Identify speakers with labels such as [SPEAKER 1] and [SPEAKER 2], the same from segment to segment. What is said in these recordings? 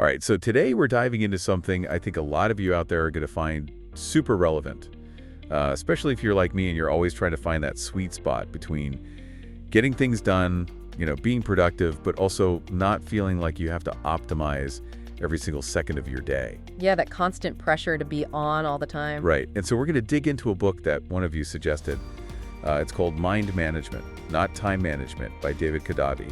[SPEAKER 1] All right, so today we're diving into something I think a lot of you out there are going to find super relevant, especially if you're like me and you're always trying to find that sweet spot between getting things done, being productive, but also not feeling like you have to optimize every single second of your day.
[SPEAKER 2] Yeah, that constant pressure to be on all the time.
[SPEAKER 1] Right, and so we're going to dig into a book that one of you suggested. It's called Mind Management, Not Time Management by David Kadavi.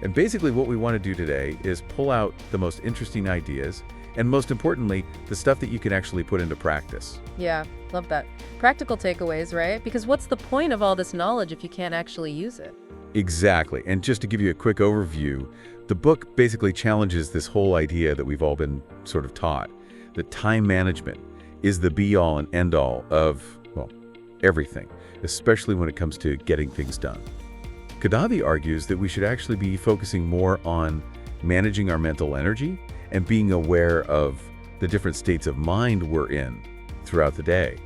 [SPEAKER 1] And basically what we want to do today is pull out the most interesting ideas and most importantly, the stuff that you can actually put into practice.
[SPEAKER 2] Yeah, love that. Practical takeaways, right? Because what's the point of all this knowledge if you can't actually use it?
[SPEAKER 1] Exactly. And just to give you a quick overview, the book basically challenges this whole idea that we've all been sort of taught, that time management is the be-all and end-all of, well, everything, especially when it comes to getting things done. Kadavi argues that we should actually be focusing more on managing our mental energy and being aware of the different states of mind we're in throughout the day.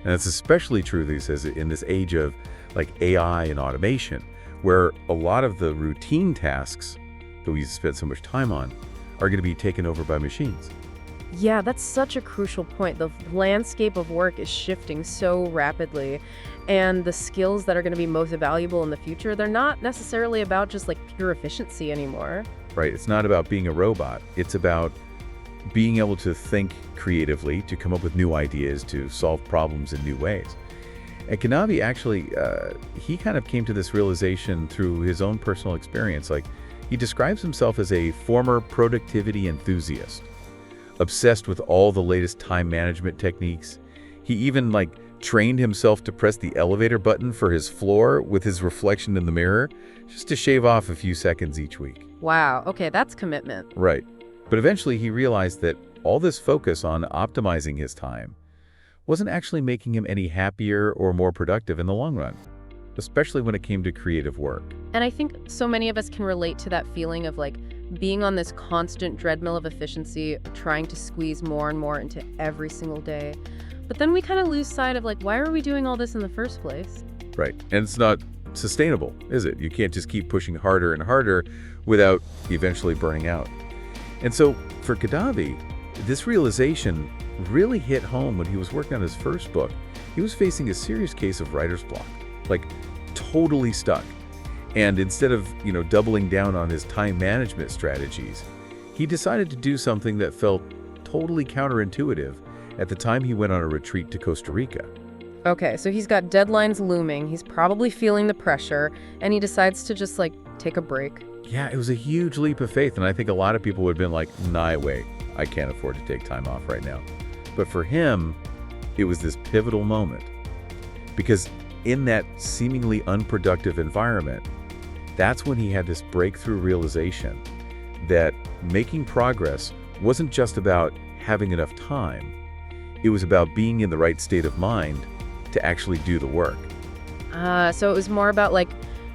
[SPEAKER 1] And that's especially true, he says, in this age of like AI and automation, where a lot of the routine tasks that we spend so much time on are going to be taken over by machines.
[SPEAKER 2] Yeah, that's such a crucial point. The landscape of work is shifting so rapidly, and the skills that are going to be most valuable in the future, they're not necessarily about just like pure efficiency anymore.
[SPEAKER 1] Right. It's not about being a robot. It's about being able to think creatively, to come up with new ideas, to solve problems in new ways. And Kadavi actually, he kind of came to this realization through his own personal experience. Like, he describes himself as a former productivity enthusiast, obsessed with all the latest time management techniques. He even trained himself to press the elevator button for his floor with his reflection in the mirror, just to shave off a few seconds each week.
[SPEAKER 2] Wow, okay, that's commitment.
[SPEAKER 1] Right. But eventually he realized that all this focus on optimizing his time wasn't actually making him any happier or more productive in the long run, especially when it came to creative work.
[SPEAKER 2] And I think so many of us can relate to that feeling of being on this constant treadmill of efficiency, trying to squeeze more and more into every single day. But then we kind of lose sight of why are we doing all this in the first place?
[SPEAKER 1] Right. And it's not sustainable, is it? You can't just keep pushing harder and harder without eventually burning out. And so for Kadavi, this realization really hit home when he was working on his first book. He was facing a serious case of writer's block, totally stuck. And instead of, doubling down on his time management strategies, he decided to do something that felt totally counterintuitive at the time he went on a retreat to Costa Rica.
[SPEAKER 2] Okay, so he's got deadlines looming, he's probably feeling the pressure, and he decides to just take a break.
[SPEAKER 1] Yeah, it was a huge leap of faith, and I think a lot of people would have been like, nah, wait, I can't afford to take time off right now. But for him, it was this pivotal moment. Because in that seemingly unproductive environment, that's when he had this breakthrough realization that making progress wasn't just about having enough time. It was about being in the right state of mind to actually do the work.
[SPEAKER 2] So it was more about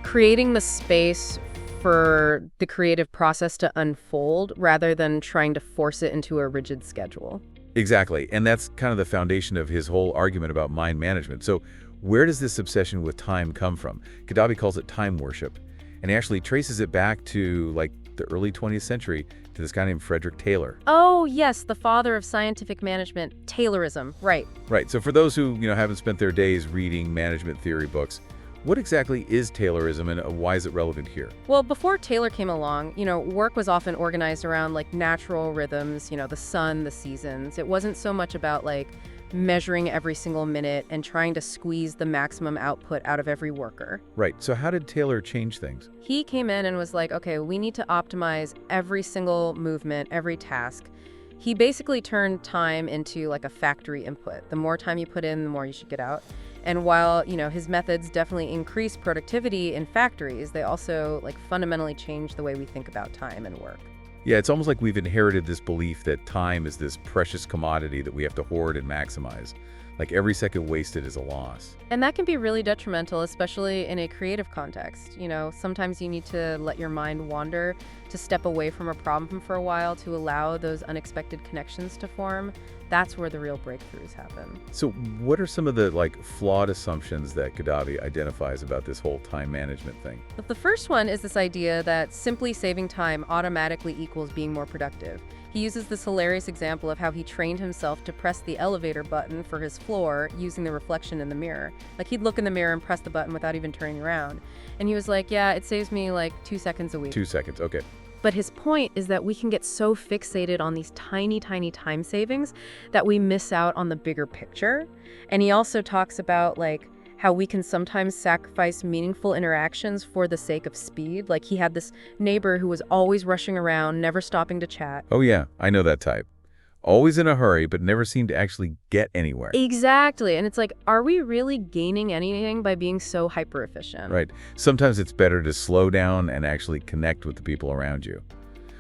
[SPEAKER 2] creating the space for the creative process to unfold rather than trying to force it into a rigid schedule.
[SPEAKER 1] Exactly. And that's kind of the foundation of his whole argument about mind management. So where does this obsession with time come from? Kadavi calls it time worship. And he actually traces it back to the early 20th century to this guy named Frederick Taylor.
[SPEAKER 2] Oh, yes, the father of scientific management, Taylorism, right.
[SPEAKER 1] Right. So for those who, haven't spent their days reading management theory books, what exactly is Taylorism and why is it relevant here?
[SPEAKER 2] Well, before Taylor came along, work was often organized around natural rhythms, the sun, the seasons. It wasn't so much about measuring every single minute and trying to squeeze the maximum output out of every worker.
[SPEAKER 1] Right. So how did Taylor change things?
[SPEAKER 2] He came in and was like, okay, we need to optimize every single movement, every task. He basically turned time into a factory input. The more time you put in, the more you should get out. And while, his methods definitely increase productivity in factories, they also fundamentally change the way we think about time and work.
[SPEAKER 1] Yeah, it's almost like we've inherited this belief that time is this precious commodity that we have to hoard and maximize. like every second wasted is a loss.
[SPEAKER 2] And that can be really detrimental, especially in a creative context. Sometimes you need to let your mind wander, to step away from a problem for a while, to allow those unexpected connections to form. That's where the real breakthroughs happen.
[SPEAKER 1] So what are some of the flawed assumptions that Kadavi identifies about this whole time management thing?
[SPEAKER 2] But the first one is this idea that simply saving time automatically equals being more productive. He uses this hilarious example of how he trained himself to press the elevator button for his floor using the reflection in the mirror. Like, he'd look in the mirror and press the button without even turning around. And he was like, yeah, it saves me 2 seconds a week.
[SPEAKER 1] 2 seconds, okay.
[SPEAKER 2] But his point is that we can get so fixated on these tiny, tiny time savings that we miss out on the bigger picture. And he also talks about how we can sometimes sacrifice meaningful interactions for the sake of speed. Like, he had this neighbor who was always rushing around, never stopping to chat.
[SPEAKER 1] Oh yeah, I know that type. Always in a hurry, but never seem to actually get anywhere.
[SPEAKER 2] Exactly. And it's like, are we really gaining anything by being so hyper efficient?
[SPEAKER 1] Right. Sometimes it's better to slow down and actually connect with the people around you.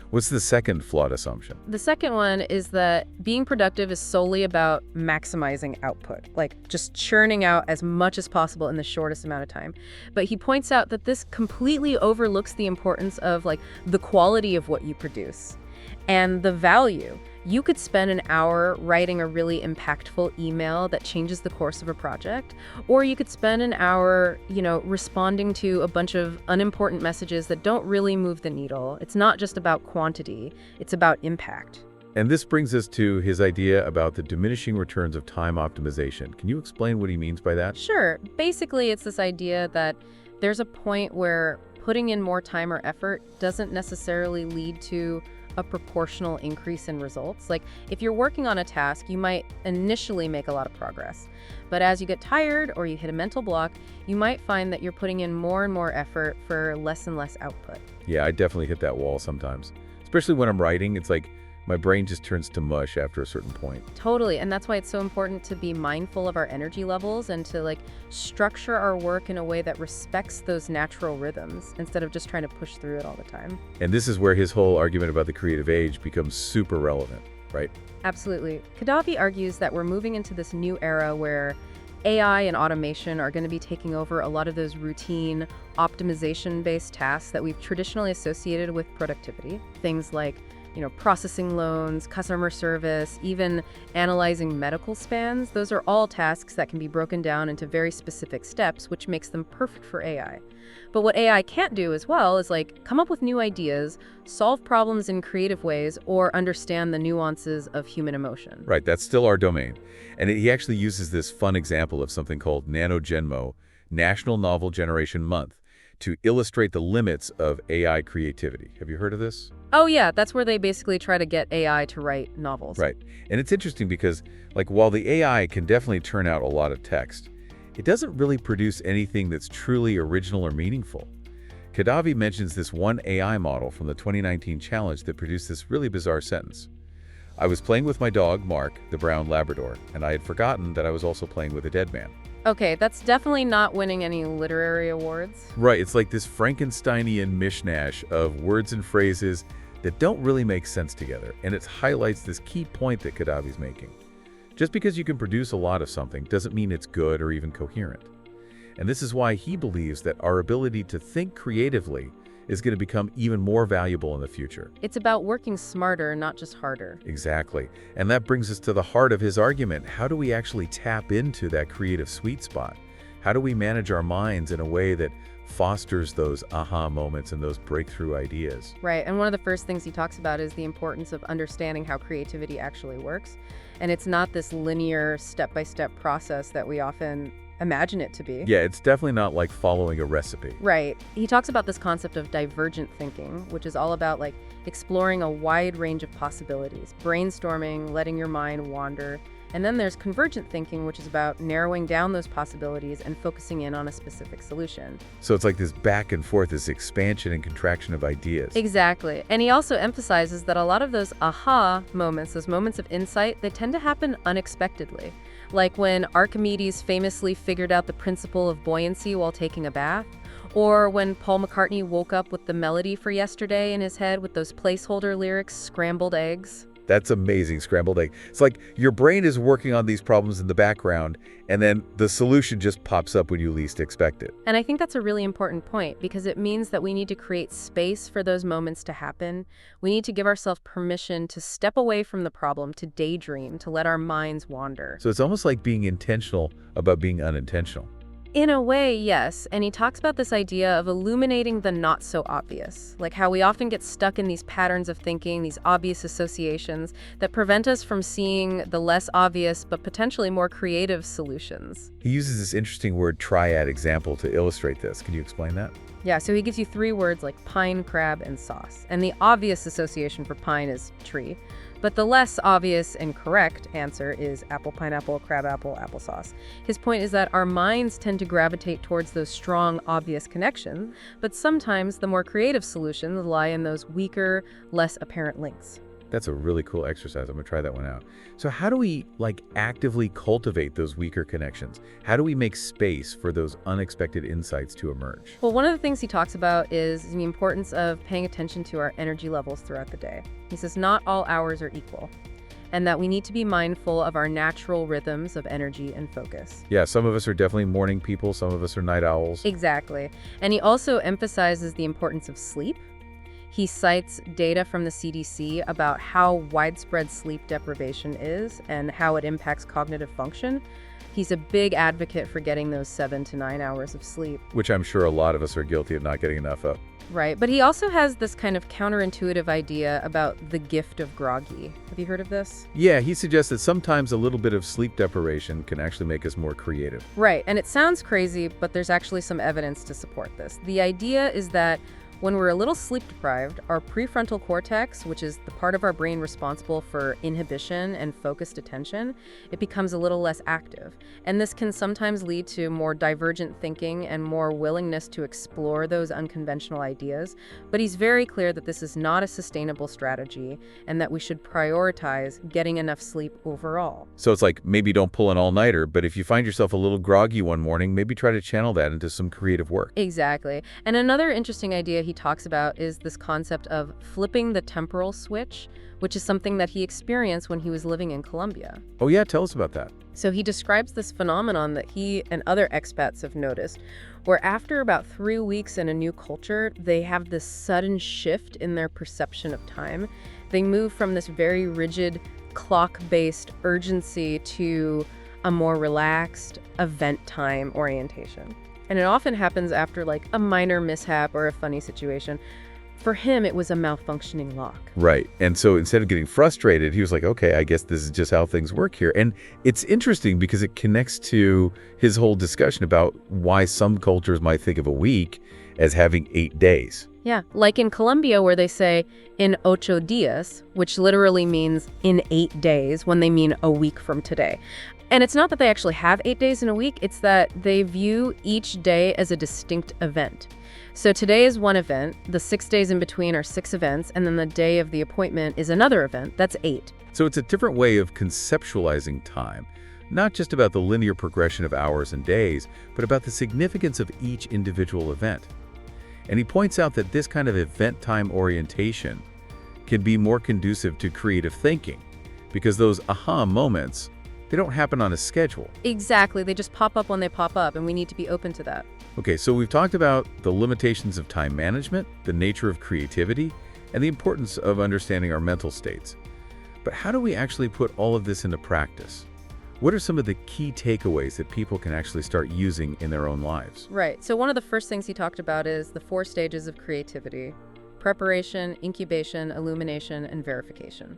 [SPEAKER 1] What's the second flawed assumption?
[SPEAKER 2] The second one is that being productive is solely about maximizing output, like just churning out as much as possible in the shortest amount of time. But he points out that this completely overlooks the importance of the quality of what you produce and the value. You could spend an hour writing a really impactful email that changes the course of a project, or you could spend an hour, responding to a bunch of unimportant messages that don't really move the needle. It's not just about quantity, it's about impact.
[SPEAKER 1] And this brings us to his idea about the diminishing returns of time optimization. Can you explain what he means by that?
[SPEAKER 2] Sure. Basically, it's this idea that there's a point where putting in more time or effort doesn't necessarily lead to a proportional increase in results. Like, if you're working on a task, you might initially make a lot of progress. But as you get tired or you hit a mental block, you might find that you're putting in more and more effort for less and less output.
[SPEAKER 1] Yeah, I definitely hit that wall sometimes. Especially when I'm writing, it's like my brain just turns to mush after a certain point.
[SPEAKER 2] Totally. And that's why it's so important to be mindful of our energy levels and to structure our work in a way that respects those natural rhythms instead of just trying to push through it all the time.
[SPEAKER 1] And this is where his whole argument about the creative age becomes super relevant, right?
[SPEAKER 2] Absolutely. Kadavi argues that we're moving into this new era where AI and automation are going to be taking over a lot of those routine, optimization-based tasks that we've traditionally associated with productivity. Things like processing loans, customer service, even analyzing medical scans. Those are all tasks that can be broken down into very specific steps, which makes them perfect for AI. But what AI can't do as well is come up with new ideas, solve problems in creative ways, or understand the nuances of human emotion.
[SPEAKER 1] Right, that's still our domain. And he actually uses this fun example of something called NaNoGenMo, National Novel Generation Month, to illustrate the limits of AI creativity. Have you heard of this?
[SPEAKER 2] Oh yeah, that's where they basically try to get AI to write novels.
[SPEAKER 1] Right. And it's interesting because, while the AI can definitely turn out a lot of text, it doesn't really produce anything that's truly original or meaningful. Kadavi mentions this one AI model from the 2019 challenge that produced this really bizarre sentence. I was playing with my dog, Mark, the brown Labrador, and I had forgotten that I was also playing with a dead man.
[SPEAKER 2] Okay, that's definitely not winning any literary awards.
[SPEAKER 1] Right, it's like this Frankensteinian mishmash of words and phrases that don't really make sense together, and it highlights this key point that Kadavi's making. Just because you can produce a lot of something doesn't mean it's good or even coherent. And this is why he believes that our ability to think creatively is going to become even more valuable in the future.
[SPEAKER 2] It's about working smarter, not just harder.
[SPEAKER 1] Exactly. And that brings us to the heart of his argument. How do we actually tap into that creative sweet spot? How do we manage our minds in a way that fosters those aha moments and those breakthrough ideas?
[SPEAKER 2] Right, and one of the first things he talks about is the importance of understanding how creativity actually works. And it's not this linear, step-by-step process that we often imagine it to be.
[SPEAKER 1] Yeah, it's definitely not like following a recipe.
[SPEAKER 2] Right. He talks about this concept of divergent thinking, which is all about exploring a wide range of possibilities, brainstorming, letting your mind wander. And then there's convergent thinking, which is about narrowing down those possibilities and focusing in on a specific solution.
[SPEAKER 1] So it's like this back and forth, this expansion and contraction of ideas.
[SPEAKER 2] Exactly. And he also emphasizes that a lot of those aha moments, those moments of insight, they tend to happen unexpectedly. Like when Archimedes famously figured out the principle of buoyancy while taking a bath, or when Paul McCartney woke up with the melody for Yesterday in his head with those placeholder lyrics, scrambled eggs.
[SPEAKER 1] That's amazing, scrambled egg. It's like your brain is working on these problems in the background, and then the solution just pops up when you least expect it.
[SPEAKER 2] And I think that's a really important point because it means that we need to create space for those moments to happen. We need to give ourselves permission to step away from the problem, to daydream, to let our minds wander.
[SPEAKER 1] So it's almost like being intentional about being unintentional.
[SPEAKER 2] In a way, yes. And he talks about this idea of illuminating the not so obvious, like how we often get stuck in these patterns of thinking, these obvious associations that prevent us from seeing the less obvious but potentially more creative solutions.
[SPEAKER 1] He uses this interesting word triad example to illustrate this. Can you explain that?
[SPEAKER 2] Yeah, so he gives you three words like pine, crab, and sauce. And the obvious association for pine is tree. But the less obvious and correct answer is apple, pineapple, crab apple, applesauce. His point is that our minds tend to gravitate towards those strong, obvious connections, but sometimes the more creative solutions lie in those weaker, less apparent links.
[SPEAKER 1] That's a really cool exercise. I'm going to try that one out. So how do we actively cultivate those weaker connections? How do we make space for those unexpected insights to emerge?
[SPEAKER 2] Well, one of the things he talks about is the importance of paying attention to our energy levels throughout the day. He says not all hours are equal, and that we need to be mindful of our natural rhythms of energy and focus.
[SPEAKER 1] Yeah, some of us are definitely morning people. Some of us are night owls.
[SPEAKER 2] Exactly. And he also emphasizes the importance of sleep. He cites data from the CDC about how widespread sleep deprivation is and how it impacts cognitive function. He's a big advocate for getting those 7 to 9 hours of sleep.
[SPEAKER 1] Which I'm sure a lot of us are guilty of not getting enough of.
[SPEAKER 2] Right, but he also has this kind of counterintuitive idea about the gift of groggy. Have you heard of this?
[SPEAKER 1] Yeah, he suggests that sometimes a little bit of sleep deprivation can actually make us more creative.
[SPEAKER 2] Right, and it sounds crazy, but there's actually some evidence to support this. The idea is that when we're a little sleep deprived, our prefrontal cortex, which is the part of our brain responsible for inhibition and focused attention, it becomes a little less active. And this can sometimes lead to more divergent thinking and more willingness to explore those unconventional ideas. But he's very clear that this is not a sustainable strategy and that we should prioritize getting enough sleep overall.
[SPEAKER 1] So it's like maybe don't pull an all-nighter, but if you find yourself a little groggy one morning, maybe try to channel that into some creative work.
[SPEAKER 2] Exactly. And another interesting idea he talks about is this concept of flipping the temporal switch, which is something that he experienced when he was living in Colombia.
[SPEAKER 1] Oh yeah, tell us about that.
[SPEAKER 2] So he describes this phenomenon that he and other expats have noticed, where after about 3 weeks in a new culture, they have this sudden shift in their perception of time. They move from this very rigid, clock-based urgency to a more relaxed, event time orientation. And it often happens after like a minor mishap or a funny situation. For him, it was a malfunctioning lock.
[SPEAKER 1] Right. And so instead of getting frustrated, he was like, okay, I guess this is just how things work here. And it's interesting because it connects to his whole discussion about why some cultures might think of a week as having 8 days.
[SPEAKER 2] Yeah, like in Colombia where they say in 8 días, which literally means in 8 days when they mean a week from today. And it's not that they actually have 8 days in a week, it's that they view each day as a distinct event. So today is one event, the 6 days in between are 6 events, and then the day of the appointment is another event, that's 8.
[SPEAKER 1] So it's a different way of conceptualizing time, not just about the linear progression of hours and days, but about the significance of each individual event. And he points out that this kind of event time orientation can be more conducive to creative thinking, because those aha moments, they don't happen on a schedule.
[SPEAKER 2] Exactly, they just pop up when they pop up, and we need to be open to that.
[SPEAKER 1] Okay, so we've talked about the limitations of time management, the nature of creativity, and the importance of understanding our mental states. But how do we actually put all of this into practice? What are some of the key takeaways that people can actually start using in their own lives?
[SPEAKER 2] Right, so one of the first things he talked about is the 4 stages of creativity: preparation, incubation, illumination, and verification.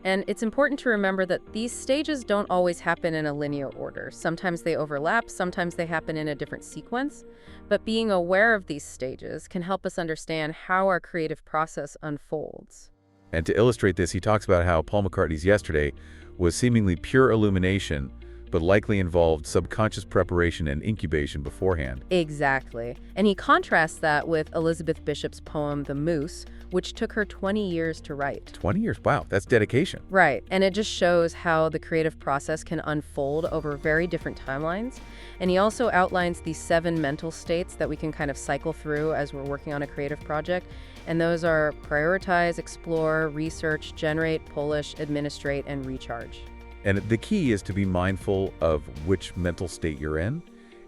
[SPEAKER 2] And it's important to remember that these stages don't always happen in a linear order. Sometimes they overlap, sometimes they happen in a different sequence. But being aware of these stages can help us understand how our creative process unfolds.
[SPEAKER 1] And to illustrate this, he talks about how Paul McCartney's Yesterday was seemingly pure illumination, but likely involved subconscious preparation and incubation beforehand.
[SPEAKER 2] Exactly. And he contrasts that with Elizabeth Bishop's poem, The Moose, which took her 20 years to write.
[SPEAKER 1] 20 years? Wow, that's dedication.
[SPEAKER 2] Right, and it just shows how the creative process can unfold over very different timelines. And he also outlines these 7 mental states that we can kind of cycle through as we're working on a creative project. And those are prioritize, explore, research, generate, polish, administrate, and recharge.
[SPEAKER 1] And the key is to be mindful of which mental state you're in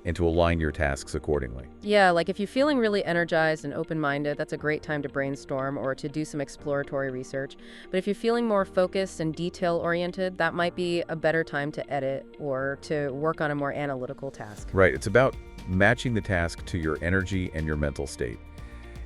[SPEAKER 1] and to align your tasks accordingly.
[SPEAKER 2] Yeah, like if you're feeling really energized and open-minded, that's a great time to brainstorm or to do some exploratory research. But if you're feeling more focused and detail-oriented, that might be a better time to edit or to work on a more analytical task.
[SPEAKER 1] Right, it's about matching the task to your energy and your mental state.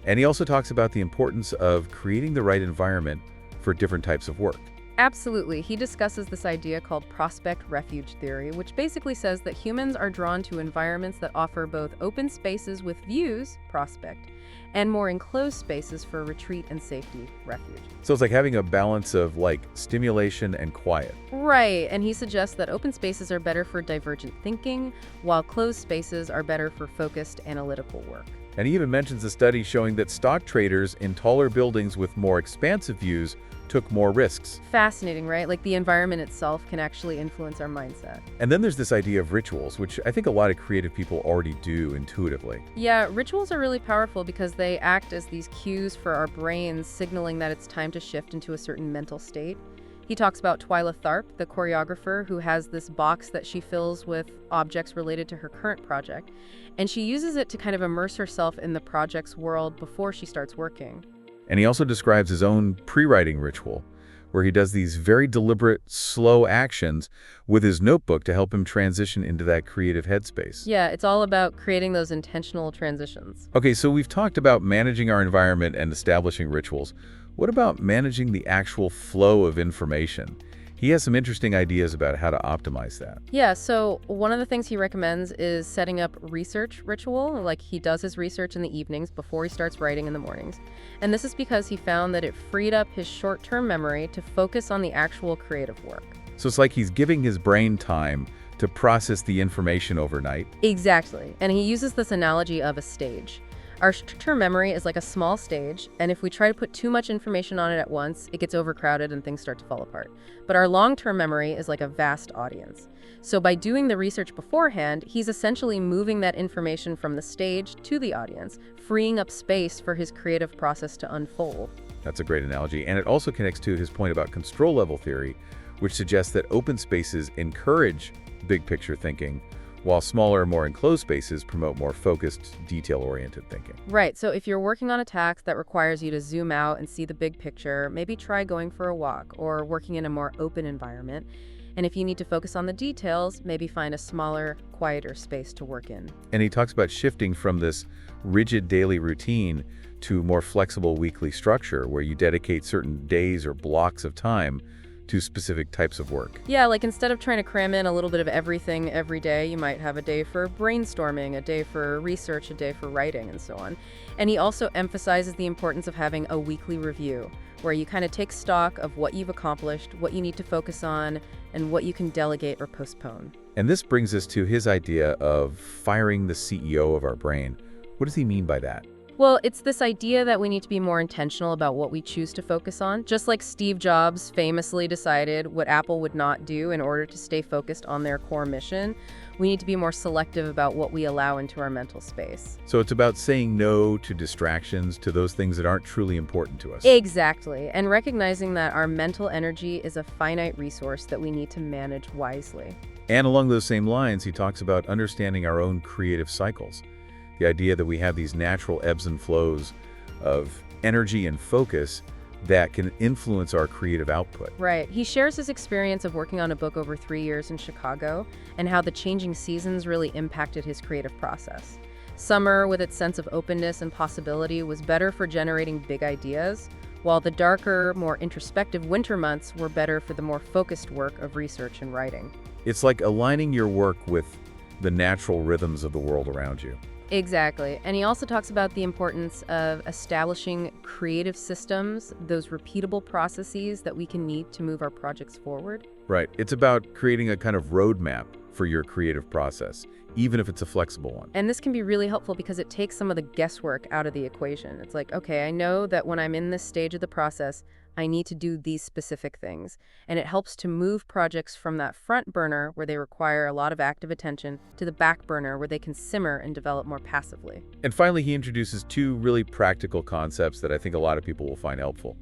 [SPEAKER 1] And he also talks about the importance of creating the right environment for different types of work.
[SPEAKER 2] Absolutely. He discusses this idea called prospect refuge theory, which basically says that humans are drawn to environments that offer both open spaces with views, prospect, and more enclosed spaces for retreat and safety, refuge.
[SPEAKER 1] So it's like having a balance of like stimulation and quiet.
[SPEAKER 2] Right, and he suggests that open spaces are better for divergent thinking, while closed spaces are better for focused analytical work.
[SPEAKER 1] And he even mentions a study showing that stock traders in taller buildings with more expansive views took more risks.
[SPEAKER 2] Fascinating, right? Like the environment itself can actually influence our mindset.
[SPEAKER 1] And then there's this idea of rituals, which I think a lot of creative people already do intuitively.
[SPEAKER 2] Yeah, rituals are really powerful because they act as these cues for our brains, signaling that it's time to shift into a certain mental state. He talks about Twyla Tharp, the choreographer, who has this box that she fills with objects related to her current project, and she uses it to kind of immerse herself in the project's world before she starts working.
[SPEAKER 1] And he also describes his own pre-writing ritual, where he does these very deliberate, slow actions with his notebook to help him transition into that creative headspace.
[SPEAKER 2] Yeah, it's all about creating those intentional transitions.
[SPEAKER 1] Okay, so we've talked about managing our environment and establishing rituals. What about managing the actual flow of information? He has some interesting ideas about how to optimize that.
[SPEAKER 2] Yeah, so one of the things he recommends is setting up research ritual. Like he does his research in the evenings before he starts writing in the mornings. And this is because he found that it freed up his short-term memory to focus on the actual creative work.
[SPEAKER 1] So it's like he's giving his brain time to process the information overnight.
[SPEAKER 2] Exactly. And he uses this analogy of a stage. Our short-term memory is like a small stage, and if we try to put too much information on it at once, it gets overcrowded and things start to fall apart. But our long-term memory is like a vast audience. So by doing the research beforehand, he's essentially moving that information from the stage to the audience, freeing up space for his creative process to unfold.
[SPEAKER 1] That's a great analogy. And it also connects to his point about control level theory, which suggests that open spaces encourage big picture thinking, while smaller, more enclosed spaces promote more focused, detail-oriented thinking.
[SPEAKER 2] Right, so if you're working on a task that requires you to zoom out and see the big picture, maybe try going for a walk or working in a more open environment. And if you need to focus on the details, maybe find a smaller, quieter space to work in.
[SPEAKER 1] And he talks about shifting from this rigid daily routine to more flexible weekly structure where you dedicate certain days or blocks of time to specific types of work.
[SPEAKER 2] Yeah, like instead of trying to cram in a little bit of everything every day, you might have a day for brainstorming, a day for research, a day for writing, and so on. And he also emphasizes the importance of having a weekly review, where you kind of take stock of what you've accomplished, what you need to focus on, and what you can delegate or postpone.
[SPEAKER 1] And this brings us to his idea of firing the CEO of our brain. What does he mean by that?
[SPEAKER 2] Well, it's this idea that we need to be more intentional about what we choose to focus on. Just like Steve Jobs famously decided what Apple would not do in order to stay focused on their core mission, we need to be more selective about what we allow into our mental space.
[SPEAKER 1] So it's about saying no to distractions, to those things that aren't truly important to us.
[SPEAKER 2] Exactly, and recognizing that our mental energy is a finite resource that we need to manage wisely.
[SPEAKER 1] And along those same lines, he talks about understanding our own creative cycles. The idea that we have these natural ebbs and flows of energy and focus that can influence our creative output.
[SPEAKER 2] Right. He shares his experience of working on a book over 3 years in Chicago and how the changing seasons really impacted his creative process. Summer, with its sense of openness and possibility, was better for generating big ideas, while the darker, more introspective winter months were better for the more focused work of research and writing.
[SPEAKER 1] It's like aligning your work with the natural rhythms of the world around you.
[SPEAKER 2] Exactly. And he also talks about the importance of establishing creative systems, those repeatable processes that we can need to move our projects forward.
[SPEAKER 1] Right. It's about creating a kind of roadmap for your creative process, even if it's a flexible one.
[SPEAKER 2] And this can be really helpful because it takes some of the guesswork out of the equation. It's like, okay, I know that when I'm in this stage of the process, I need to do these specific things. And it helps to move projects from that front burner where they require a lot of active attention to the back burner where they can simmer and develop more passively.
[SPEAKER 1] And finally, he introduces two really practical concepts that I think a lot of people will find helpful: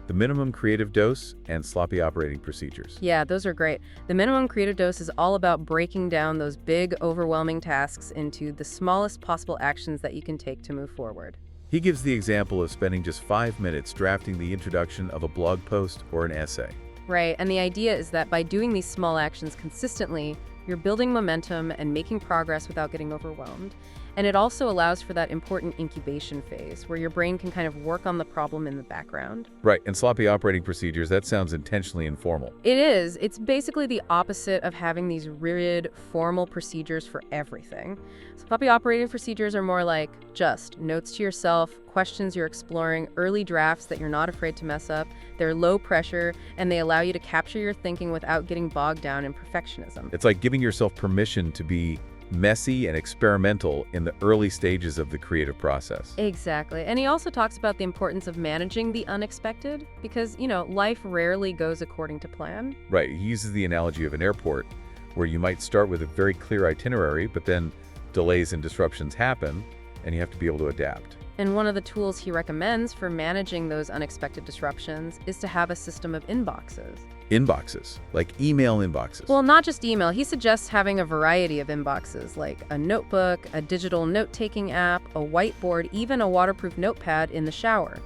[SPEAKER 1] the minimum creative dose and sloppy operating procedures.
[SPEAKER 2] Yeah, those are great. The minimum creative dose is all about breaking down those big, overwhelming tasks into the smallest possible actions that you can take to move forward.
[SPEAKER 1] He gives the example of spending just 5 minutes drafting the introduction of a blog post or an essay.
[SPEAKER 2] Right, and the idea is that by doing these small actions consistently, you're building momentum and making progress without getting overwhelmed. And it also allows for that important incubation phase where your brain can kind of work on the problem in the background.
[SPEAKER 1] Right, and sloppy operating procedures, that sounds intentionally informal.
[SPEAKER 2] It is. It's basically the opposite of having these rigid, formal procedures for everything. Sloppy operating procedures are more like just notes to yourself, questions you're exploring, early drafts that you're not afraid to mess up. They're low pressure, and they allow you to capture your thinking without getting bogged down in perfectionism.
[SPEAKER 1] It's like giving yourself permission to be messy and experimental in the early stages of the creative process.
[SPEAKER 2] Exactly. And he also talks about the importance of managing the unexpected because, life rarely goes according to plan.
[SPEAKER 1] Right, he uses the analogy of an airport where you might start with a very clear itinerary, but then delays and disruptions happen, and you have to be able to adapt.
[SPEAKER 2] And one of the tools he recommends for managing those unexpected disruptions is to have a system of inboxes.
[SPEAKER 1] Inboxes, like email inboxes.
[SPEAKER 2] Well, not just email. He suggests having a variety of inboxes, like a notebook, a digital note-taking app, a whiteboard, even a waterproof notepad in the shower.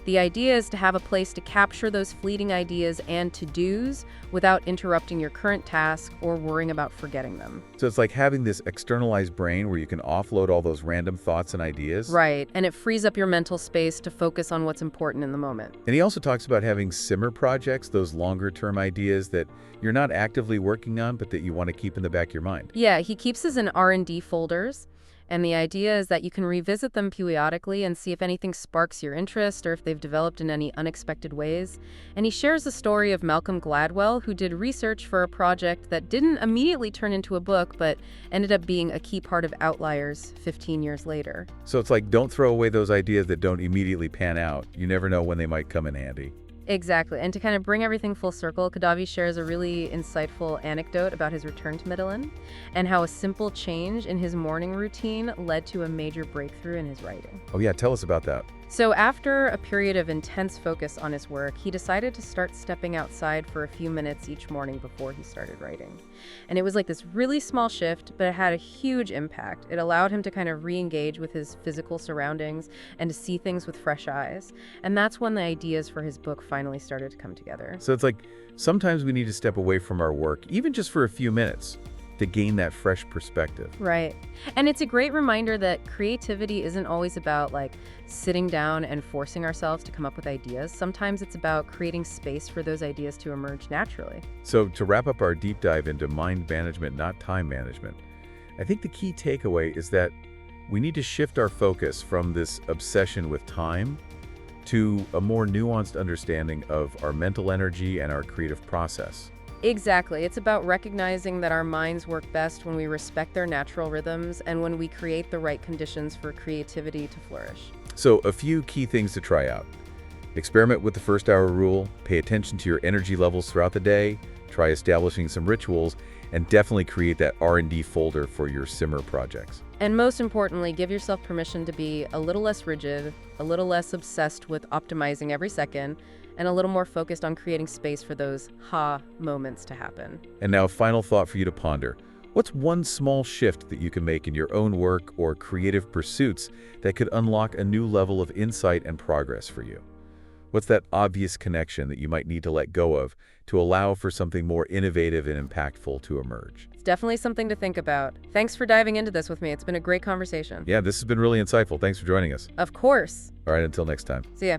[SPEAKER 2] The idea is to have a place to capture those fleeting ideas and to-dos without interrupting your current task or worrying about forgetting them.
[SPEAKER 1] So it's like having this externalized brain where you can offload all those random thoughts and ideas.
[SPEAKER 2] Right, and it frees up your mental space to focus on what's important in the moment.
[SPEAKER 1] And he also talks about having simmer projects, those longer-term ideas that you're not actively working on, but that you want to keep in the back of your mind.
[SPEAKER 2] Yeah, he keeps his in R&D folders. And the idea is that you can revisit them periodically and see if anything sparks your interest or if they've developed in any unexpected ways. And he shares the story of Malcolm Gladwell, who did research for a project that didn't immediately turn into a book, but ended up being a key part of Outliers 15 years later.
[SPEAKER 1] So it's like, don't throw away those ideas that don't immediately pan out. You never know when they might come in handy.
[SPEAKER 2] Exactly. And to kind of bring everything full circle, Khadavi shares a really insightful anecdote about his return to Medellin and how a simple change in his morning routine led to a major breakthrough in his writing.
[SPEAKER 1] Oh yeah, tell us about that.
[SPEAKER 2] So after a period of intense focus on his work, he decided to start stepping outside for a few minutes each morning before he started writing. And it was like this really small shift, but it had a huge impact. It allowed him to kind of re-engage with his physical surroundings and to see things with fresh eyes. And that's when the ideas for his book finally started to come together.
[SPEAKER 1] So it's like, sometimes we need to step away from our work, even just for a few minutes, to gain that fresh perspective.
[SPEAKER 2] Right. And it's a great reminder that creativity isn't always about sitting down and forcing ourselves to come up with ideas. Sometimes it's about creating space for those ideas to emerge naturally.
[SPEAKER 1] So to wrap up our deep dive into mind management, not time management, I think the key takeaway is that we need to shift our focus from this obsession with time to a more nuanced understanding of our mental energy and our creative process.
[SPEAKER 2] Exactly. It's about recognizing that our minds work best when we respect their natural rhythms and when we create the right conditions for creativity to flourish.
[SPEAKER 1] So a few key things to try out. Experiment with the first hour rule, pay attention to your energy levels throughout the day, try establishing some rituals, and definitely create that R&D folder for your simmer projects.
[SPEAKER 2] And most importantly, give yourself permission to be a little less rigid, a little less obsessed with optimizing every second, and a little more focused on creating space for those moments to happen.
[SPEAKER 1] And now, a final thought for you to ponder. What's one small shift that you can make in your own work or creative pursuits that could unlock a new level of insight and progress for you? What's that obvious connection that you might need to let go of to allow for something more innovative and impactful to emerge?
[SPEAKER 2] It's definitely something to think about. Thanks for diving into this with me. It's been a great conversation.
[SPEAKER 1] Yeah, this has been really insightful. Thanks for joining us.
[SPEAKER 2] Of course.
[SPEAKER 1] All right, until next time.
[SPEAKER 2] See ya.